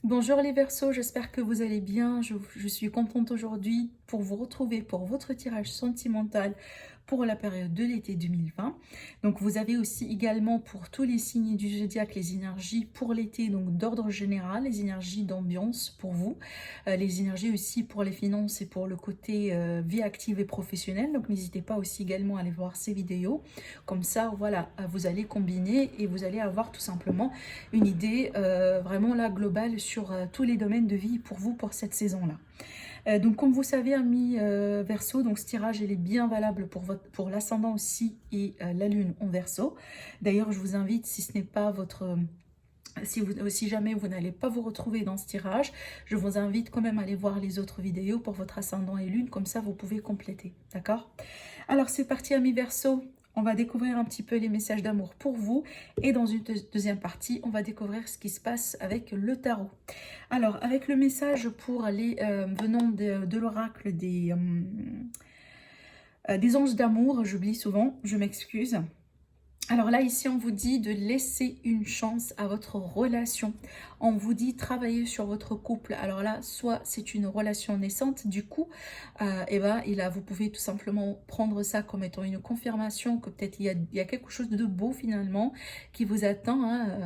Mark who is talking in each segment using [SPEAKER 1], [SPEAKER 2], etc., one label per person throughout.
[SPEAKER 1] Bonjour les Verseaux, j'espère que vous allez bien. Je suis contente aujourd'hui pour vous retrouver pour votre tirage sentimental pour la période de l'été 2020. Donc vous avez aussi également pour tous les signes du zodiaque les énergies pour l'été, donc d'ordre général, les énergies d'ambiance pour vous, les énergies aussi pour les finances et pour le côté vie active et professionnelle. Donc n'hésitez pas aussi également à aller voir ces vidéos. Comme ça, voilà, vous allez combiner et vous allez avoir tout simplement une idée vraiment là globale sur tous les domaines de vie pour vous pour cette saison-là. Donc comme vous savez, amis Verseau, donc ce tirage il est bien valable pour l'ascendant aussi et la lune en Verseau. D'ailleurs, je vous invite, si ce n'est pas votre si jamais vous n'allez pas vous retrouver dans ce tirage, je vous invite quand même à aller voir les autres vidéos pour votre ascendant et lune, comme ça vous pouvez compléter, d'accord? Alors c'est parti, amis Verseau, on va découvrir un petit peu les messages d'amour pour vous, et dans une deuxième partie, on va découvrir ce qui se passe avec le tarot. Alors, avec le message pour les venant de l'oracle des anges d'amour, j'oublie souvent, je m'excuse. Alors là, ici, on vous dit de laisser une chance à votre relation. On vous dit travailler sur votre couple. Alors là, soit c'est une relation naissante, du coup, vous pouvez tout simplement prendre ça comme étant une confirmation que peut-être il y a quelque chose de beau finalement qui vous attend, hein,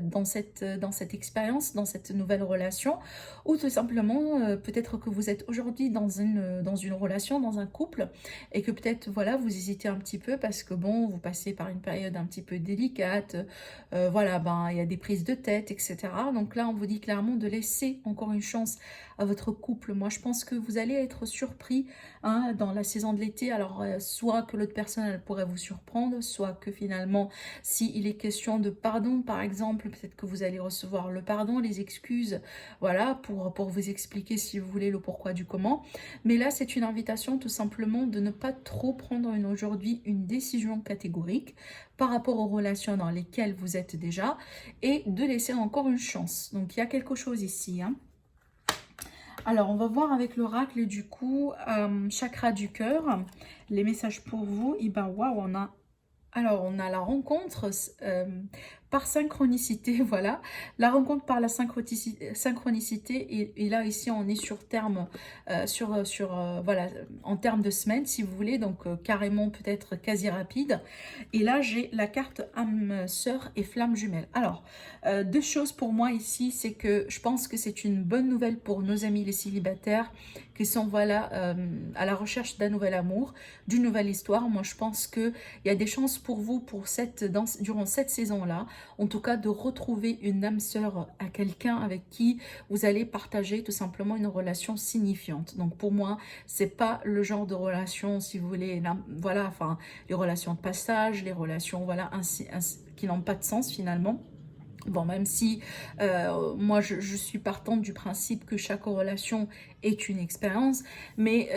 [SPEAKER 1] dans cette expérience, dans cette nouvelle relation. Ou tout simplement, peut-être que vous êtes aujourd'hui dans une relation, dans un couple, et que peut-être, voilà, vous hésitez un petit peu parce que bon, vous passez par une période un petit peu délicate, il y a des prises de tête, etc. Donc là, on vous dit clairement de laisser encore une chance à votre couple. Moi, je pense que vous allez être surpris, hein, dans la saison de l'été. Alors, soit que l'autre personne, elle pourrait vous surprendre, soit que finalement, s'il est question de pardon, par exemple, peut-être que vous allez recevoir le pardon, les excuses, voilà, pour vous expliquer, si vous voulez, le pourquoi du comment. Mais là, c'est une invitation tout simplement de ne pas trop prendre aujourd'hui une décision catégorique par rapport aux relations dans lesquelles vous êtes déjà, et de laisser encore une chance. Donc il y a quelque chose ici, hein. Alors on va voir avec l'oracle du coup, chakra du cœur, les messages pour vous. Et ben waouh, on a la rencontre par synchronicité, voilà. La rencontre par la synchronicité, et là, ici, on est sur terme, voilà, en termes de semaine, si vous voulez, donc carrément peut-être quasi rapide. Et là, j'ai la carte âme sœur et flamme jumelle. Alors, deux choses pour moi ici, c'est que je pense que c'est une bonne nouvelle pour nos amis les célibataires qui sont, voilà, à la recherche d'un nouvel amour, d'une nouvelle histoire. Moi, je pense qu'il y a des chances pour vous, durant cette saison-là, en tout cas, de retrouver une âme sœur à quelqu'un avec qui vous allez partager tout simplement une relation signifiante. Donc, pour moi, c'est pas le genre de relation, si vous voulez, voilà, enfin, les relations de passage, les relations, voilà, qui n'ont pas de sens finalement. Bon, même si moi je suis partante du principe que chaque relation est une expérience, mais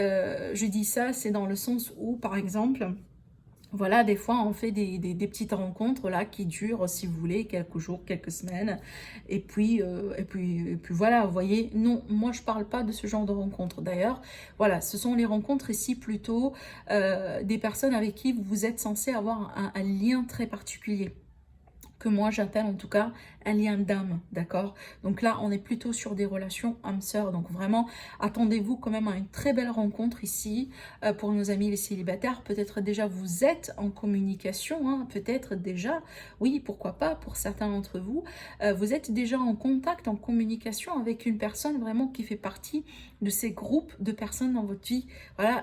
[SPEAKER 1] je dis ça, c'est dans le sens où, par exemple, voilà, des fois on fait des petites rencontres là qui durent, si vous voulez, quelques jours, quelques semaines, et puis voilà, vous voyez, non, moi je parle pas de ce genre de rencontres. D'ailleurs, voilà, ce sont les rencontres ici plutôt des personnes avec qui vous êtes censé avoir un lien très particulier, que moi j'appelle en tout cas un lien d'âme, d'accord? Donc là, on est plutôt sur des relations âme-sœur. Donc vraiment, attendez-vous quand même à une très belle rencontre ici pour nos amis les célibataires. Peut-être déjà vous êtes en communication, hein, peut-être déjà, oui, pourquoi pas, pour certains d'entre vous, vous êtes déjà en contact, en communication avec une personne vraiment qui fait partie de ces groupes de personnes dans votre vie. Voilà,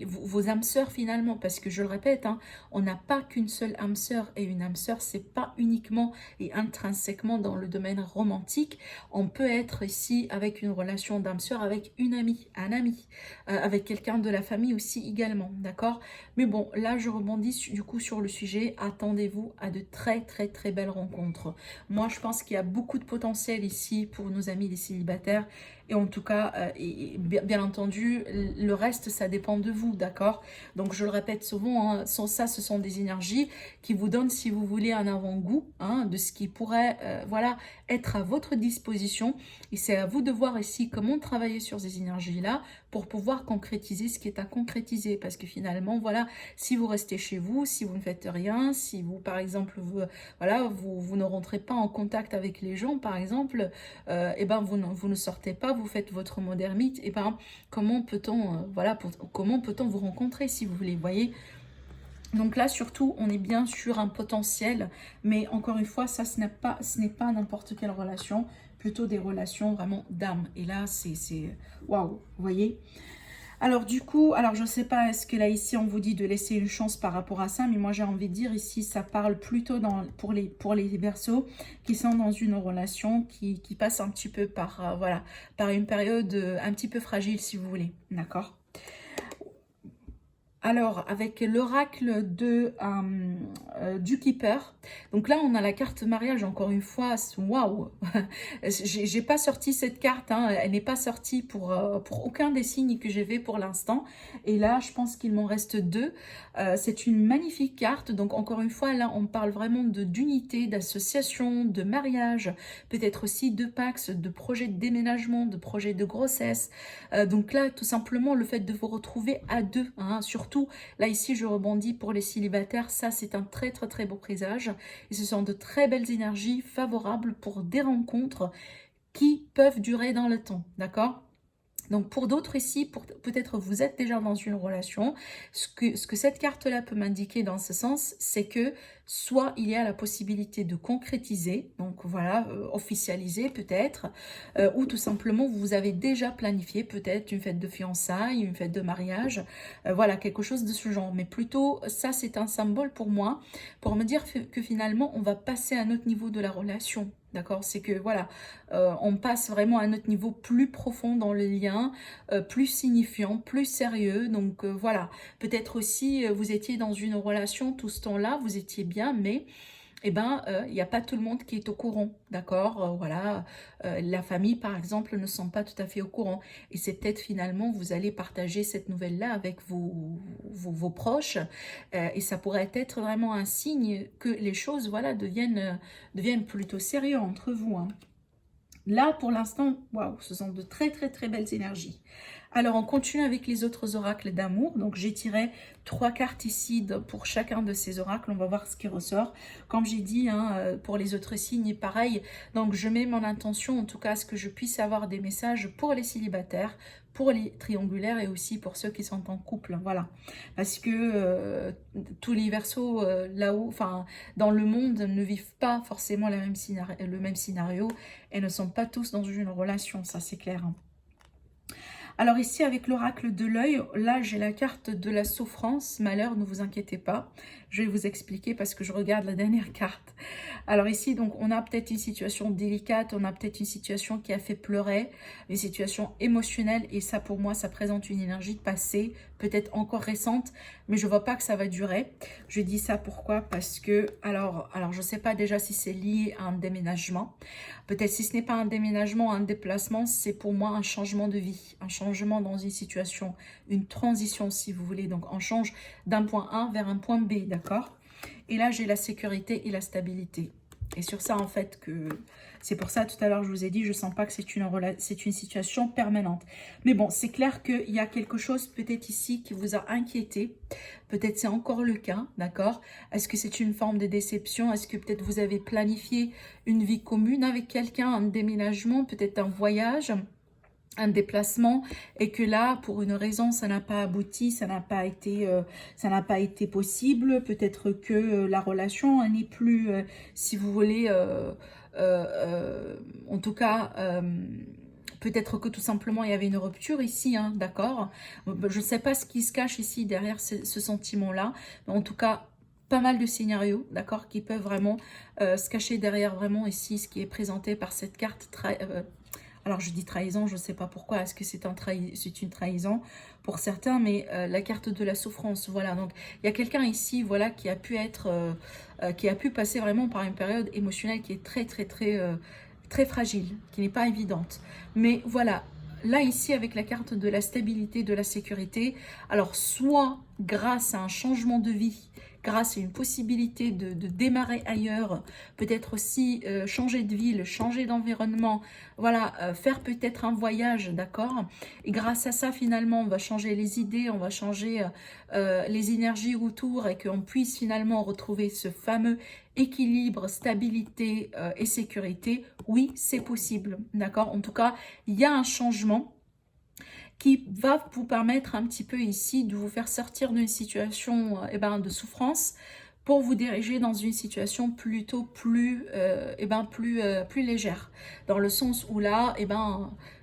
[SPEAKER 1] vos âmes sœurs finalement, parce que je le répète, hein, on n'a pas qu'une seule âme sœur, et une âme sœur, c'est pas uniquement et intrinsèquement dans le domaine romantique. On peut être ici avec une relation d'âme sœur avec une amie, un ami, avec quelqu'un de la famille aussi également, d'accord? Mais bon, là je rebondis du coup sur le sujet. Attendez-vous à de très très très belles rencontres. Moi je pense qu'il y a beaucoup de potentiel ici pour nos amis les célibataires, Et en tout cas, bien entendu, le reste, ça dépend de vous, d'accord? Donc, je le répète souvent, hein, ça, ce sont des énergies qui vous donnent, si vous voulez, un avant-goût hein, de ce qui pourrait voilà, être à votre disposition. Et c'est à vous de voir ici comment travailler sur ces énergies-là pour pouvoir concrétiser ce qui est à concrétiser. Parce que finalement, voilà, si vous restez chez vous, si vous ne faites rien, si vous, par exemple, voilà, vous ne rentrez pas en contact avec les gens, par exemple, et ben vous ne sortez pas, vous faites votre mode ermite, et ben comment peut-on voilà, comment peut-on vous rencontrer si vous voulez, vous voyez? Donc là, surtout, on est bien sur un potentiel, mais encore une fois, ça, ce n'est pas n'importe quelle relation, plutôt des relations vraiment d'âme. Et là, c'est waouh, vous voyez? Alors du coup, alors je ne sais pas, est-ce que là ici on vous dit de laisser une chance par rapport à ça, mais moi j'ai envie de dire ici, ça parle plutôt pour les Verseaux qui sont dans une relation qui passe un petit peu par, voilà, par une période un petit peu fragile si vous voulez, d'accord? Alors, avec l'oracle du Keeper, donc là, on a la carte mariage, encore une fois, waouh. J'ai pas sorti cette carte, hein, elle n'est pas sortie pour aucun des signes que j'ai fait pour l'instant. Et là, je pense qu'il m'en reste deux. C'est une magnifique carte, donc encore une fois, là, on parle vraiment d'unité, d'association, de mariage, peut-être aussi de pax, de projet de déménagement, de projet de grossesse. Donc là, tout simplement, le fait de vous retrouver à deux, hein, surtout là ici je rebondis pour les célibataires, ça c'est un très très très beau présage et ce sont de très belles énergies favorables pour des rencontres qui peuvent durer dans le temps, d'accord? Donc pour d'autres ici, peut-être vous êtes déjà dans une relation, ce que cette carte-là peut m'indiquer dans ce sens, c'est que soit il y a la possibilité de concrétiser, donc voilà, officialiser peut-être, ou tout simplement vous avez déjà planifié peut-être une fête de fiançailles, une fête de mariage, voilà, quelque chose de ce genre. Mais plutôt, ça c'est un symbole pour moi, pour me dire que finalement on va passer à un autre niveau de la relation. D'accord, c'est que voilà, on passe vraiment à un autre niveau plus profond dans le lien, plus signifiant, plus sérieux. Donc voilà, peut-être aussi vous étiez dans une relation tout ce temps-là, vous étiez bien, mais eh ben, il n'y a pas tout le monde qui est au courant, d'accord? Voilà, la famille, par exemple, ne sont pas tout à fait au courant. Et c'est peut-être finalement, vous allez partager cette nouvelle-là avec vos proches. Et ça pourrait être vraiment un signe que les choses, voilà, deviennent plutôt sérieux entre vous, hein. Là, pour l'instant, waouh, ce sont de très très très belles énergies. Alors, on continue avec les autres oracles d'amour. Donc, j'ai tiré 3 cartes ici pour chacun de ces oracles. On va voir ce qui ressort. Comme j'ai dit, hein, pour les autres signes, pareil. Donc, je mets mon intention, en tout cas, à ce que je puisse avoir des messages pour les célibataires, pour les triangulaires et aussi pour ceux qui sont en couple. Voilà. Parce que tous les Verseaux, là-haut, enfin, dans le monde, ne vivent pas forcément le même scénario et ne sont pas tous dans une relation. Ça, c'est clair, hein. Alors ici, avec l'oracle de l'œil, là, j'ai la carte de la souffrance. Malheur, ne vous inquiétez pas. Je vais vous expliquer parce que je regarde la dernière carte. Alors ici, donc, on a peut-être une situation délicate, on a peut-être une situation qui a fait pleurer, une situation émotionnelle. Et ça, pour moi, ça présente une énergie de passé, peut-être encore récente, mais je vois pas que ça va durer. Je dis ça pourquoi? Parce que, alors je sais pas déjà si c'est lié à un déménagement. Peut-être si ce n'est pas un déménagement, un déplacement, c'est pour moi un changement de vie, un changement dans une situation, une transition si vous voulez. Donc on change d'un point A vers un point B, d'accord? Et là j'ai la sécurité et la stabilité. Et sur ça en fait que... C'est pour ça tout à l'heure je vous ai dit, je sens pas que c'est une situation permanente. Mais bon, c'est clair qu'il y a quelque chose peut-être ici qui vous a inquiété. Peut-être c'est encore le cas, d'accord? Est-ce que c'est une forme de déception? Est-ce que peut-être vous avez planifié une vie commune avec quelqu'un, un déménagement, peut-être un voyage, un déplacement, et que là, pour une raison, ça n'a pas abouti, ça n'a pas été possible. Peut-être que la relation n'est plus, si vous voulez, en tout cas... peut-être que tout simplement il y avait une rupture ici, hein, d'accord? Je ne sais pas ce qui se cache ici derrière ce sentiment-là, mais en tout cas, pas mal de scénarios, d'accord, qui peuvent vraiment se cacher derrière vraiment ici ce qui est présenté par cette carte. Alors je dis trahison, je ne sais pas pourquoi, est-ce que c'est une trahison pour certains, mais la carte de la souffrance, voilà. Donc il y a quelqu'un ici, voilà, qui a pu passer vraiment par une période émotionnelle qui est très fragile, qui n'est pas évidente. Mais voilà, là, ici, avec la carte de la stabilité, de la sécurité, alors soit grâce à un changement de vie, grâce à une possibilité de démarrer ailleurs, peut-être aussi changer de ville, changer d'environnement, voilà, faire peut-être un voyage, d'accord? Et grâce à ça, finalement, on va changer les idées, on va changer les énergies autour et qu'on puisse finalement retrouver ce fameux équilibre, stabilité et sécurité. Oui, c'est possible, d'accord? En tout cas, il y a un changement qui va vous permettre un petit peu ici de vous faire sortir d'une situation de souffrance pour vous diriger dans une situation plutôt plus, plus légère. Dans le sens où là,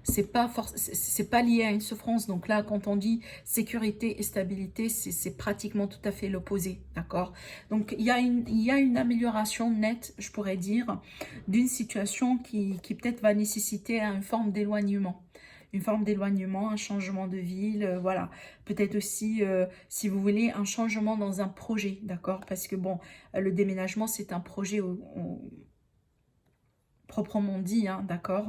[SPEAKER 1] c'est pas lié à une souffrance. Donc là, quand on dit sécurité et stabilité, c'est pratiquement tout à fait l'opposé, d'accord? Donc il y a une amélioration nette, je pourrais dire, d'une situation qui peut-être va nécessiter une forme d'éloignement. Une forme d'éloignement, un changement de ville, voilà. Peut-être aussi, si vous voulez, un changement dans un projet, d'accord? Parce que bon, le déménagement, c'est un projet proprement dit, hein, d'accord?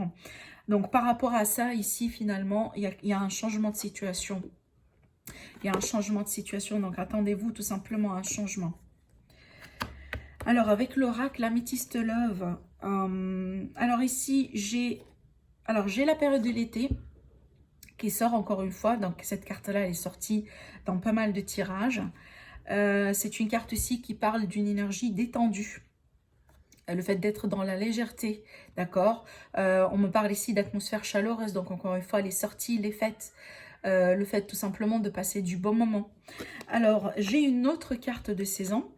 [SPEAKER 1] Donc, par rapport à ça, ici, finalement, il y a un changement de situation. Il y a un changement de situation, donc attendez-vous tout simplement à un changement. Alors, avec l'oracle Améthyste Love, alors ici, j'ai la période de l'été, qui sort encore une fois. Donc cette carte-là, elle est sortie dans pas mal de tirages. C'est une carte aussi qui parle d'une énergie détendue. Le fait d'être dans la légèreté, d'accord. On me parle ici d'atmosphère chaleureuse, donc encore une fois, les sorties, les fêtes, le fait tout simplement de passer du bon moment. Alors, j'ai une autre carte de saison.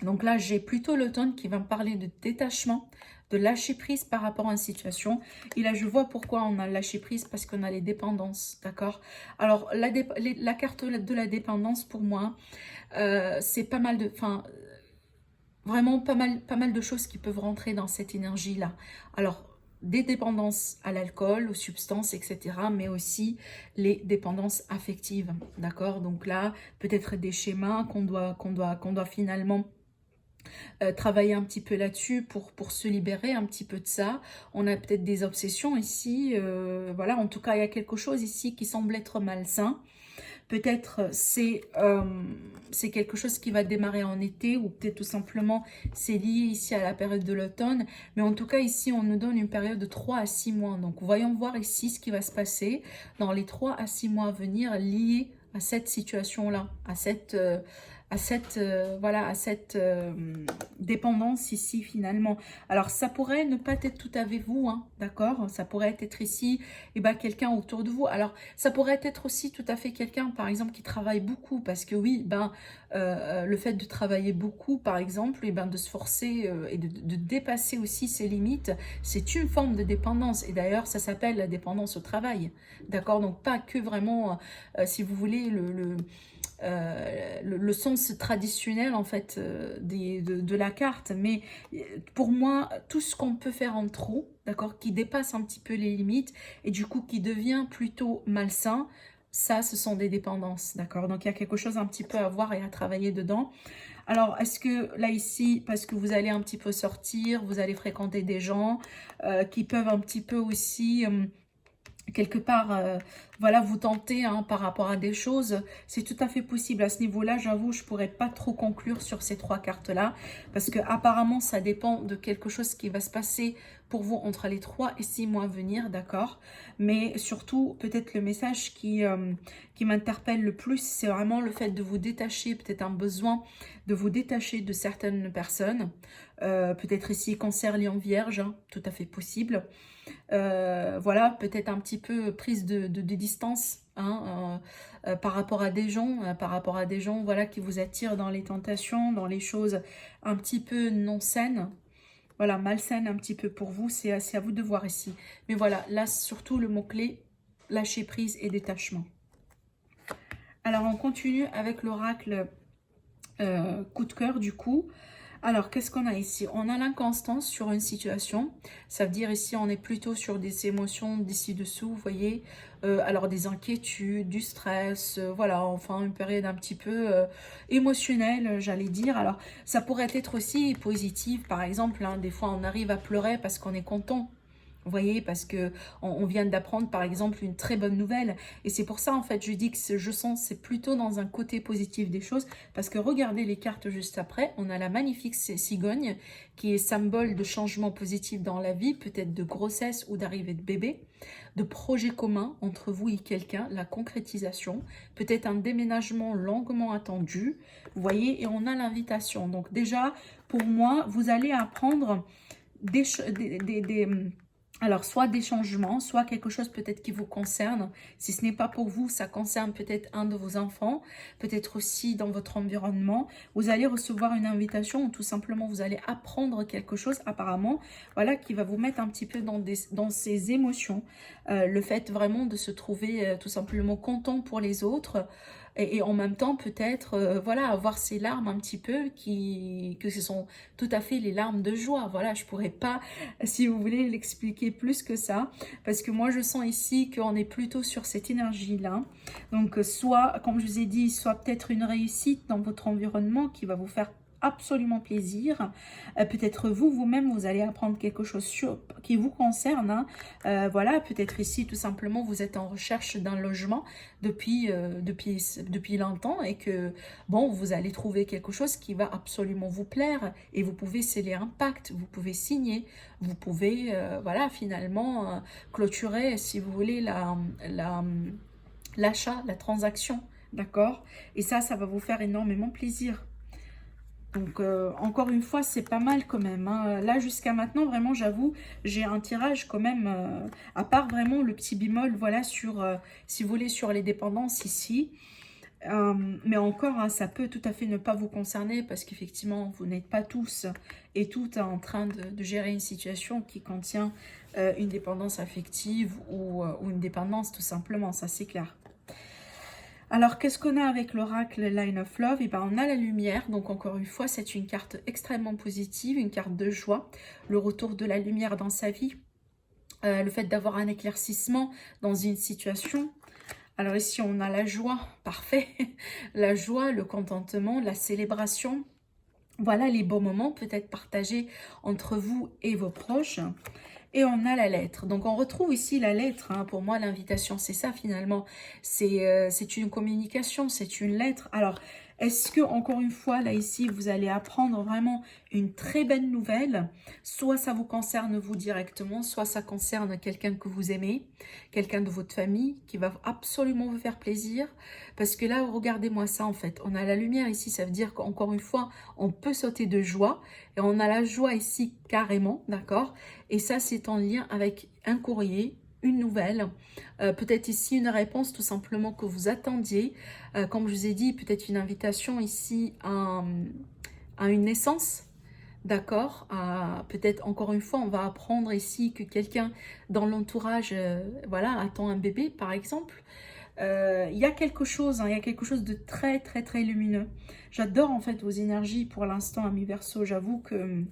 [SPEAKER 1] Donc là, j'ai plutôt l'automne qui va me parler de détachement, de lâcher prise par rapport à une situation. Et là, je vois pourquoi on a lâché prise, parce qu'on a les dépendances, d'accord? Alors, la carte de la dépendance, pour moi, c'est pas mal de... Enfin, vraiment pas mal de choses qui peuvent rentrer dans cette énergie-là. Alors, des dépendances à l'alcool, aux substances, etc. Mais aussi les dépendances affectives, d'accord? Donc là, peut-être des schémas qu'on doit finalement travailler un petit peu là-dessus pour se libérer un petit peu de ça. On a peut-être des obsessions ici, voilà, en tout cas il y a quelque chose ici qui semble être malsain. Peut-être c'est quelque chose qui va démarrer en été, ou peut-être tout simplement c'est lié ici à la période de l'automne. Mais en tout cas ici on nous donne une période de 3 à 6 mois. Donc voyons voir ici ce qui va se passer dans les 3 à 6 mois à venir liés à cette situation-là, à cette dépendance ici finalement. Alors ça pourrait ne pas être tout avec vous, hein, d'accord? Ça pourrait être ici quelqu'un autour de vous. Alors ça pourrait être aussi tout à fait quelqu'un par exemple qui travaille beaucoup, parce que oui, le fait de travailler beaucoup par exemple, de se forcer et de dépasser aussi ses limites, c'est une forme de dépendance. Et d'ailleurs ça s'appelle la dépendance au travail, d'accord? Donc pas que vraiment, si vous voulez, le sens traditionnel en fait de la carte, mais pour moi tout ce qu'on peut faire en trop, d'accord, qui dépasse un petit peu les limites et du coup qui devient plutôt malsain, ça ce sont des dépendances, d'accord. Donc il y a quelque chose un petit peu à voir et à travailler dedans. Alors est-ce que là ici, parce que vous allez un petit peu sortir, vous allez fréquenter des gens qui peuvent un petit peu aussi quelque part, voilà, vous tentez par rapport à des choses, c'est tout à fait possible. À ce niveau-là, j'avoue, je pourrais pas trop conclure sur ces 3 cartes-là, parce que apparemment, ça dépend de quelque chose qui va se passer pour vous entre les 3 et 6 mois à venir, d'accord? Mais surtout, peut-être le message qui m'interpelle le plus, c'est vraiment le fait de vous détacher, peut-être un besoin de vous détacher de certaines personnes, peut-être ici Cancer, Lion, Vierge, hein, tout à fait possible. Voilà, peut-être un petit peu prise de distance, hein, par rapport à des gens, voilà, qui vous attirent dans les tentations, dans les choses un petit peu non saines, voilà, malsaines un petit peu pour vous. C'est à vous de voir ici. Mais voilà, là surtout le mot-clé, lâcher prise et détachement. Alors on continue avec l'oracle coup de cœur du coup. Alors, qu'est-ce qu'on a ici? On a l'inconstance sur une situation. Ça veut dire ici, on est plutôt sur des émotions d'ici-dessous, vous voyez. Alors, des inquiétudes, du stress, voilà, enfin, une période un petit peu émotionnelle, j'allais dire. Alors, ça pourrait être aussi positif, par exemple. Hein, des fois, on arrive à pleurer parce qu'on est content. Vous voyez, parce que on vient d'apprendre par exemple une très bonne nouvelle. Et c'est pour ça en fait je dis que je sens c'est plutôt dans un côté positif des choses. Parce que regardez les cartes juste après, on a la magnifique cigogne qui est symbole de changement positif dans la vie, peut-être de grossesse ou d'arrivée de bébé, de projet commun entre vous et quelqu'un, la concrétisation, peut-être un déménagement longuement attendu. Vous voyez, et on a l'invitation. Donc déjà, pour moi, vous allez apprendre alors, soit des changements, soit quelque chose peut-être qui vous concerne. Si ce n'est pas pour vous, ça concerne peut-être un de vos enfants, peut-être aussi dans votre environnement. Vous allez recevoir une invitation ou tout simplement vous allez apprendre quelque chose apparemment, voilà, qui va vous mettre un petit peu dans ces émotions. Le fait vraiment de se trouver tout simplement content pour les autres. Et en même temps, peut-être, voilà, avoir ces larmes un petit peu que ce sont tout à fait les larmes de joie. Voilà, je pourrais pas, si vous voulez, l'expliquer plus que ça. Parce que moi, je sens ici qu'on est plutôt sur cette énergie-là. Donc, soit, comme je vous ai dit, soit peut-être une réussite dans votre environnement qui va vous faire absolument plaisir. Peut-être vous-même, vous allez apprendre quelque chose qui vous concerne. Hein. Voilà, peut-être ici, tout simplement, vous êtes en recherche d'un logement depuis longtemps et que, bon, vous allez trouver quelque chose qui va absolument vous plaire et vous pouvez sceller un pacte, vous pouvez signer, vous pouvez, voilà, finalement, clôturer, si vous voulez, l'achat, la transaction, d'accord? Et ça va vous faire énormément plaisir. Donc, encore une fois, c'est pas mal quand même. Hein. Là, jusqu'à maintenant, vraiment, j'avoue, j'ai un tirage quand même, à part vraiment le petit bémol, voilà, sur, si vous voulez, sur les dépendances ici. Mais encore, hein, ça peut tout à fait ne pas vous concerner parce qu'effectivement, vous n'êtes pas tous et toutes en train de gérer une situation qui contient une dépendance affective ou une dépendance tout simplement, ça c'est clair. Alors, qu'est-ce qu'on a avec l'oracle Line of Love? Et ben, on a la lumière. Donc, encore une fois, c'est une carte extrêmement positive, une carte de joie. Le retour de la lumière dans sa vie. Le fait d'avoir un éclaircissement dans une situation. Alors ici, on a la joie. Parfait. La joie, le contentement, la célébration. Voilà les beaux moments peut-être partagés entre vous et vos proches. Et on a la lettre. Donc, on retrouve ici la lettre. Hein. Pour moi, l'invitation, c'est ça finalement. C'est une communication, c'est une lettre. Alors, est-ce que, encore une fois, là, ici, vous allez apprendre vraiment une très belle nouvelle? Soit ça vous concerne vous directement, soit ça concerne quelqu'un que vous aimez, quelqu'un de votre famille qui va absolument vous faire plaisir. Parce que là, regardez-moi ça, en fait. On a la lumière ici, ça veut dire qu'encore une fois, on peut sauter de joie. Et on a la joie ici carrément, d'accord? Et ça, c'est en lien avec un courrier, une nouvelle, peut-être ici une réponse tout simplement que vous attendiez. Comme je vous ai dit, peut-être une invitation ici à une naissance, d'accord? Peut-être encore une fois, on va apprendre ici que quelqu'un dans l'entourage, voilà, attend un bébé par exemple. Il y a quelque chose, hein, il y a quelque chose de très très très lumineux. J'adore en fait vos énergies pour l'instant, amis Verseau. J'avoue que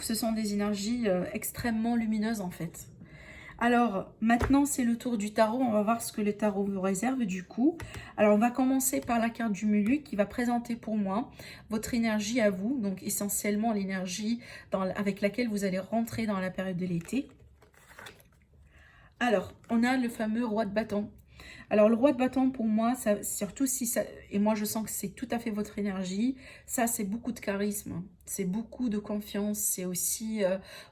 [SPEAKER 1] ce sont des énergies extrêmement lumineuses en fait. Alors, maintenant, c'est le tour du tarot. On va voir ce que le tarot vous réserve du coup. Alors, on va commencer par la carte du milieu qui va présenter pour moi votre énergie à vous. Donc, essentiellement, l'énergie avec laquelle vous allez rentrer dans la période de l'été. Alors, on a le fameux roi de bâton. Alors, le roi de bâton, pour moi, ça, surtout si ça... Et moi, je sens que c'est tout à fait votre énergie. Ça, c'est beaucoup de charisme. C'est beaucoup de confiance. C'est aussi...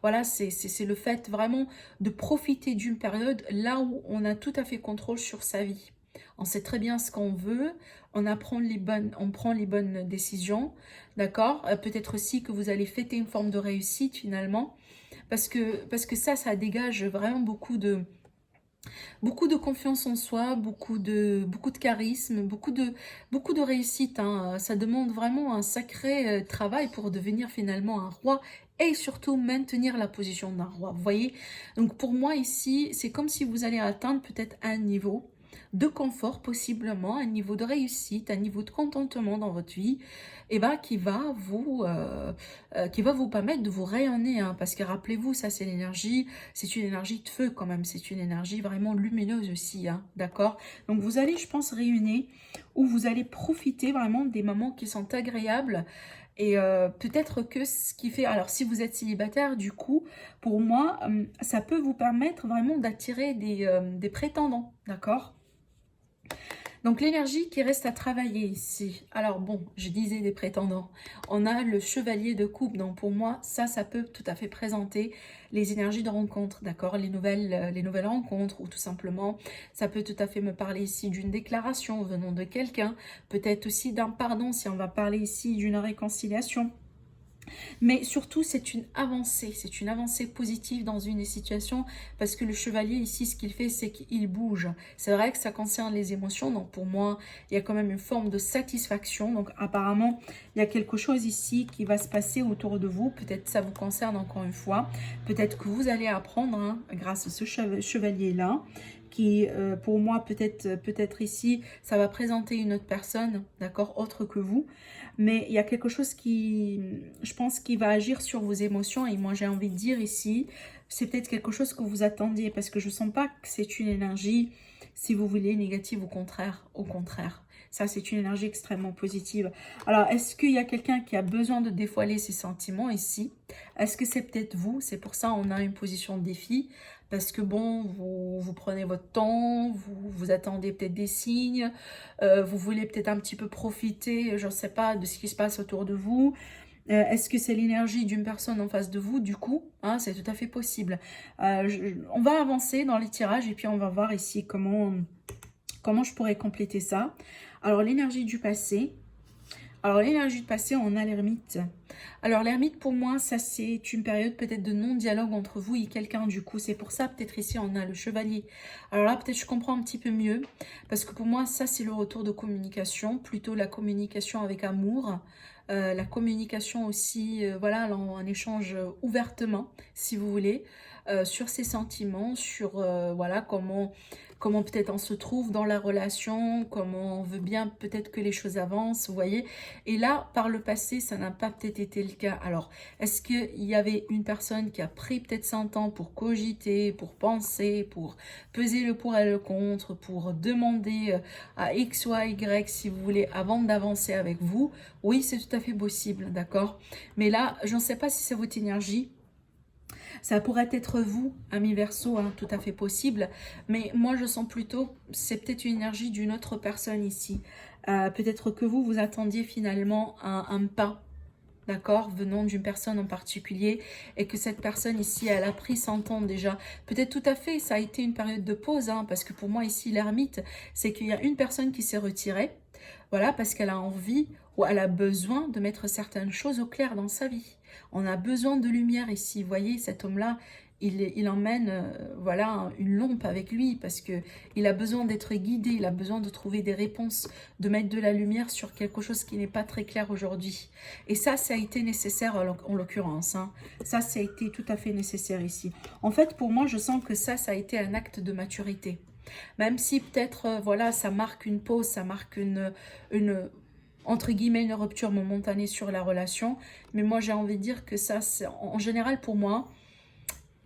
[SPEAKER 1] voilà, c'est le fait vraiment de profiter d'une période là où on a tout à fait contrôle sur sa vie. On sait très bien ce qu'on veut. On prend les bonnes décisions. D'accord? Peut-être aussi que vous allez fêter une forme de réussite, finalement. Parce que ça dégage vraiment beaucoup de confiance en soi, beaucoup de charisme, beaucoup de réussite. Hein. Ça demande vraiment un sacré travail pour devenir finalement un roi et surtout maintenir la position d'un roi. Vous voyez? Donc pour moi ici, c'est comme si vous allez atteindre peut-être un niveau de confort, possiblement, un niveau de réussite, un niveau de contentement dans votre vie, et ben, qui va vous permettre de vous rayonner. Hein, parce que rappelez-vous, ça c'est l'énergie, c'est une énergie de feu quand même, c'est une énergie vraiment lumineuse aussi, hein, d'accord? Donc vous allez, je pense, rayonner, où vous allez profiter vraiment des moments qui sont agréables, Et peut-être que ce qui fait... Alors, si vous êtes célibataire, du coup, pour moi, ça peut vous permettre vraiment d'attirer des prétendants, d'accord? Donc, l'énergie qui reste à travailler ici. Alors, bon, je disais des prétendants. On a le chevalier de coupe. Donc, pour moi, ça peut tout à fait présenter les énergies de rencontre, d'accord? Les nouvelles rencontres, ou tout simplement, ça peut tout à fait me parler ici d'une déclaration venant de quelqu'un. Peut-être aussi d'un pardon, si on va parler ici d'une réconciliation. Mais surtout, c'est une avancée positive dans une des situations, parce que le chevalier ici, ce qu'il fait, c'est qu'il bouge. C'est vrai que ça concerne les émotions, donc pour moi, il y a quand même une forme de satisfaction. Donc apparemment, il y a quelque chose ici qui va se passer autour de vous. Peut-être ça vous concerne encore une fois. Peut-être que vous allez apprendre, hein, grâce à ce chevalier-là, qui pour moi peut-être ici, ça va présenter une autre personne, d'accord, autre que vous. Mais il y a quelque chose qui, je pense, qui va agir sur vos émotions. Et moi, j'ai envie de dire ici, c'est peut-être quelque chose que vous attendiez. Parce que je ne sens pas que c'est une énergie, si vous voulez, négative. Au contraire, au contraire. Ça, c'est une énergie extrêmement positive. Alors, est-ce qu'il y a quelqu'un qui a besoin de dévoiler ses sentiments ici? Est-ce que c'est peut-être vous? C'est pour ça qu'on a une position de défi. Parce que bon, vous prenez votre temps, vous attendez peut-être des signes, vous voulez peut-être un petit peu profiter, je ne sais pas, de ce qui se passe autour de vous. Est-ce que c'est l'énergie d'une personne en face de vous, du coup, hein, c'est tout à fait possible. On va avancer dans les tirages et puis on va voir ici comment je pourrais compléter ça. Alors, l'énergie du passé. Alors, l'énergie du passé, on a l'ermite. Alors, l'ermite, pour moi, ça, c'est une période peut-être de non-dialogue entre vous et quelqu'un, du coup. C'est pour ça, peut-être ici, on a le chevalier. Alors là, peut-être je comprends un petit peu mieux. Parce que pour moi, ça, c'est le retour de communication. Plutôt la communication avec amour. La communication aussi, voilà, un échange ouvertement, si vous voulez, sur ses sentiments, sur, voilà, comment peut-être on se trouve dans la relation, comment on veut bien peut-être que les choses avancent, vous voyez. Et là, par le passé, ça n'a pas peut-être été le cas. Alors, est-ce qu'il y avait une personne qui a pris peut-être 100 ans pour cogiter, pour penser, pour peser le pour et le contre, pour demander à X ou à Y, si vous voulez, avant d'avancer avec vous? Oui, c'est tout à fait possible, d'accord? Mais là, je ne sais pas si c'est votre énergie. Ça pourrait être vous, ami Verseau, hein, tout à fait possible. Mais moi, je sens plutôt, c'est peut-être une énergie d'une autre personne ici. Peut-être que vous attendiez finalement un pas, d'accord, venant d'une personne en particulier, et que cette personne ici, elle a pris 100 ans déjà. Peut-être tout à fait, ça a été une période de pause, hein, parce que pour moi ici, l'ermite, c'est qu'il y a une personne qui s'est retirée, voilà, parce qu'elle a envie ou elle a besoin de mettre certaines choses au clair dans sa vie. On a besoin de lumière ici. Vous voyez, cet homme-là, il emmène voilà, une lampe avec lui parce que il a besoin d'être guidé, il a besoin de trouver des réponses, de mettre de la lumière sur quelque chose qui n'est pas très clair aujourd'hui. Et ça a été nécessaire en l'occurrence. Hein. Ça a été tout à fait nécessaire ici. En fait, pour moi, je sens que ça a été un acte de maturité. Même si peut-être, voilà, ça marque une pause, ça marque une entre guillemets, une rupture momentanée sur la relation. Mais moi, j'ai envie de dire que ça, en général, pour moi,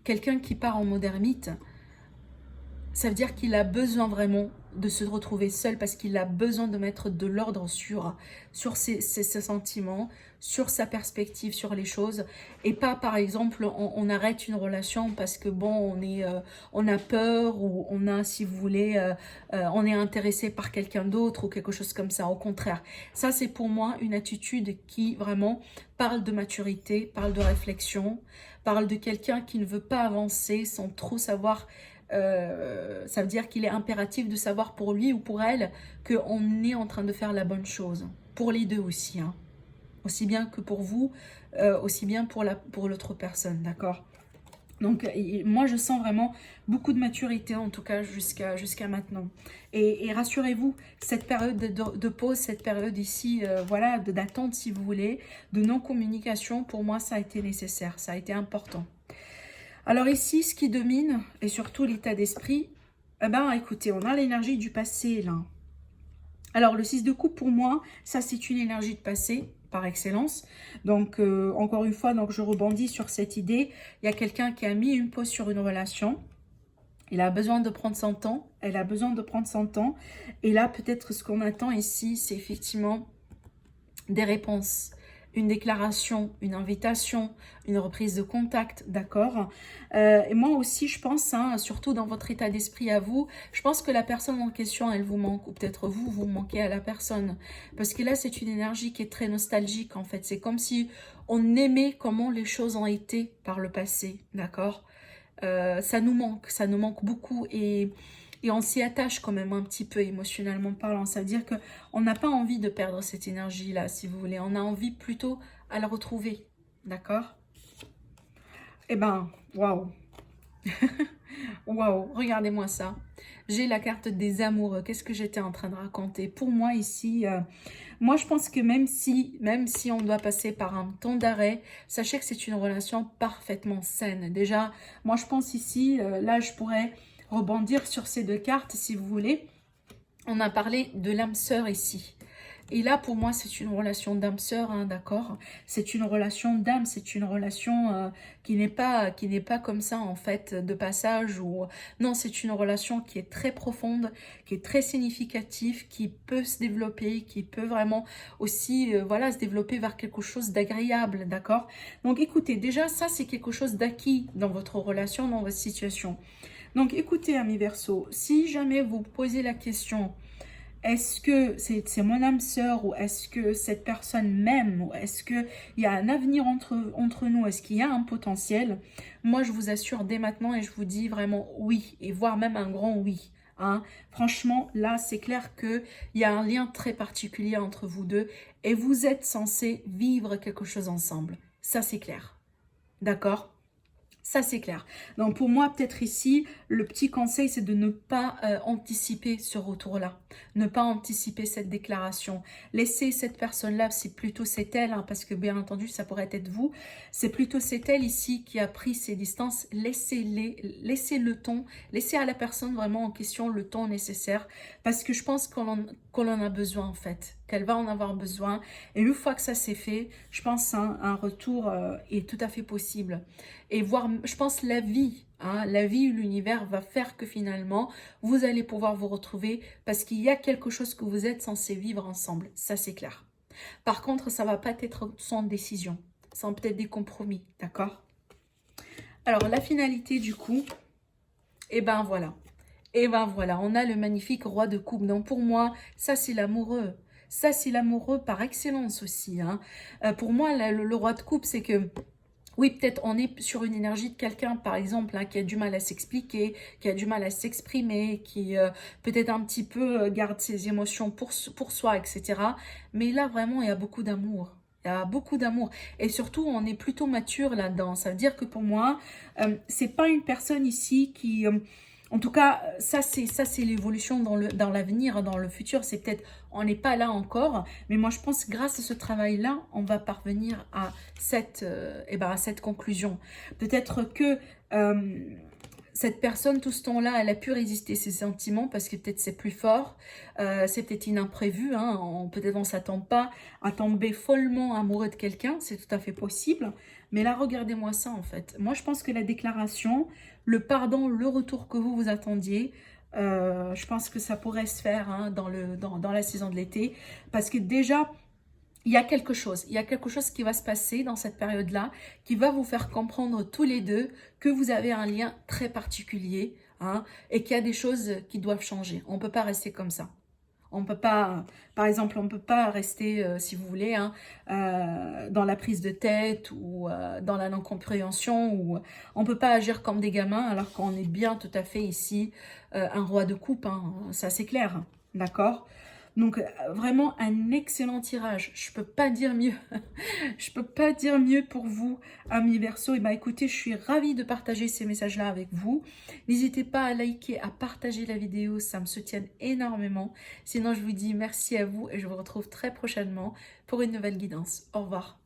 [SPEAKER 1] quelqu'un qui part en mode ermite, ça veut dire qu'il a besoin vraiment de se retrouver seul parce qu'il a besoin de mettre de l'ordre sur ses sentiments, sur sa perspective, sur les choses. Et pas, par exemple, on arrête une relation parce que, bon, on a peur ou on a, si vous voulez, on est intéressé par quelqu'un d'autre ou quelque chose comme ça. Au contraire, ça, c'est pour moi une attitude qui, vraiment, parle de maturité, parle de réflexion, parle de quelqu'un qui ne veut pas avancer sans trop savoir. Ça veut dire qu'il est impératif de savoir pour lui ou pour elle qu'on est en train de faire la bonne chose. Pour les deux aussi, hein. Aussi bien que pour vous, aussi bien pour l'autre personne, d'accord? Donc, moi, je sens vraiment beaucoup de maturité, en tout cas, jusqu'à maintenant. Et rassurez-vous, cette période de pause, cette période ici, voilà, d'attente, si vous voulez, de non-communication, pour moi, ça a été nécessaire, ça a été important. Alors ici, ce qui domine, et surtout l'état d'esprit, eh ben, écoutez, on a l'énergie du passé, là. Alors, le 6 de coupe, pour moi, ça, c'est une énergie de passé, par excellence. Donc, encore une fois, donc je rebondis sur cette idée. Il y a quelqu'un qui a mis une pause sur une relation. Il a besoin de prendre son temps. Elle a besoin de prendre son temps. Et là, peut-être ce qu'on attend ici, c'est effectivement des réponses. une déclaration, une invitation, une reprise de contact, d'accord? Et moi aussi, je pense, hein, surtout dans votre état d'esprit à vous, je pense que la personne en question, elle vous manque, ou peut-être vous, vous manquez à la personne. Parce que là, c'est une énergie qui est très nostalgique, en fait. C'est comme si on aimait comment les choses ont été par le passé, d'accord? Ça nous manque beaucoup et on s'y attache quand même un petit peu émotionnellement parlant. Ça veut dire qu'on n'a pas envie de perdre cette énergie-là, si vous voulez. On a envie plutôt à la retrouver, d'accord? Eh ben, waouh! Waouh, regardez-moi ça. J'ai la carte des amoureux. Qu'est-ce que j'étais en train de raconter? Pour moi ici, moi je pense que même si on doit passer par un temps d'arrêt, sachez que c'est une relation parfaitement saine. Déjà, moi je pense ici, là je pourrais rebondir sur ces deux cartes si vous voulez. On a parlé de l'âme sœur ici. Et là, pour moi, c'est une relation d'âme-sœur, hein, d'accord? C'est une relation d'âme, c'est une relation qui n'est pas comme ça, en fait, de passage. Ou non, c'est une relation qui est très profonde, qui est très significative, qui peut se développer, qui peut vraiment aussi, voilà, se développer vers quelque chose d'agréable, d'accord? Donc, écoutez, déjà, ça, c'est quelque chose d'acquis dans votre relation, dans votre situation. Donc, écoutez, amis Verseau, si jamais vous posez la question... Est-ce que c'est mon âme sœur ou est-ce que cette personne m'aime ou est-ce qu'il y a un avenir entre nous? Est-ce qu'il y a un potentiel? Moi, je vous assure dès maintenant et je vous dis vraiment oui et voire même un grand oui. Hein. Franchement, là, c'est clair qu'il y a un lien très particulier entre vous deux et vous êtes censés vivre quelque chose ensemble. Ça, c'est clair. D'accord ? Ça, c'est clair. Donc, pour moi, peut-être ici, le petit conseil, c'est de ne pas anticiper ce retour-là. Ne pas anticiper cette déclaration. Laissez cette personne-là, c'est elle, hein, parce que bien entendu, ça pourrait être vous. C'est plutôt c'est elle ici qui a pris ses distances. Laissez le temps. Laissez à la personne vraiment en question le temps nécessaire. Parce que je pense qu'on en a besoin, en fait. Qu'elle va en avoir besoin. Et une fois que ça s'est fait, je pense un retour est tout à fait possible. Et voir, je pense, la vie, l'univers va faire que finalement, vous allez pouvoir vous retrouver parce qu'il y a quelque chose que vous êtes censés vivre ensemble. Ça, c'est clair. Par contre, ça ne va pas être sans décision. Ça va peut-être des compromis, d'accord? Alors, la finalité du coup, et ben voilà. Et ben voilà, on a le magnifique roi de coupe. Donc pour moi, ça c'est l'amoureux. Ça c'est l'amoureux par excellence aussi. Hein. Pour moi, le roi de coupe, c'est que... Oui, peut-être on est sur une énergie de quelqu'un, par exemple, hein, qui a du mal à s'expliquer, qui a du mal à s'exprimer, qui peut-être un petit peu garde ses émotions pour soi, etc. Mais là, vraiment, il y a beaucoup d'amour. Il y a beaucoup d'amour. Et surtout, on est plutôt mature là-dedans. Ça veut dire que pour moi, c'est pas une personne ici qui... en tout cas, ça c'est l'évolution dans l'avenir, dans le futur. C'est peut-être, on n'est pas là encore, mais moi je pense que grâce à ce travail-là, on va parvenir à cette conclusion. Peut-être que cette personne, tout ce temps-là, elle a pu résister ses sentiments parce que peut-être c'est plus fort, c'est peut-être inimprévu, hein, peut-être on ne s'attend pas à tomber follement amoureux de quelqu'un, c'est tout à fait possible. Mais là, regardez-moi ça en fait. Moi, je pense que la déclaration, le pardon, le retour que vous attendiez, je pense que ça pourrait se faire hein, dans la saison de l'été. Parce que déjà, il y a quelque chose qui va se passer dans cette période-là qui va vous faire comprendre tous les deux que vous avez un lien très particulier hein, et qu'il y a des choses qui doivent changer. On ne peut pas rester comme ça. On peut pas, par exemple, on ne peut pas rester, si vous voulez, hein, dans la prise de tête ou dans la non-compréhension. Ou on ne peut pas agir comme des gamins alors qu'on est bien tout à fait ici un roi de coupe. Hein, ça, c'est clair. D'accord ? Donc, vraiment un excellent tirage. Je peux pas dire mieux. Je peux pas dire mieux pour vous, amis Verseau. Et bah écoutez, je suis ravie de partager ces messages-là avec vous. N'hésitez pas à liker, à partager la vidéo. Ça me soutient énormément. Sinon, je vous dis merci à vous et je vous retrouve très prochainement pour une nouvelle guidance. Au revoir.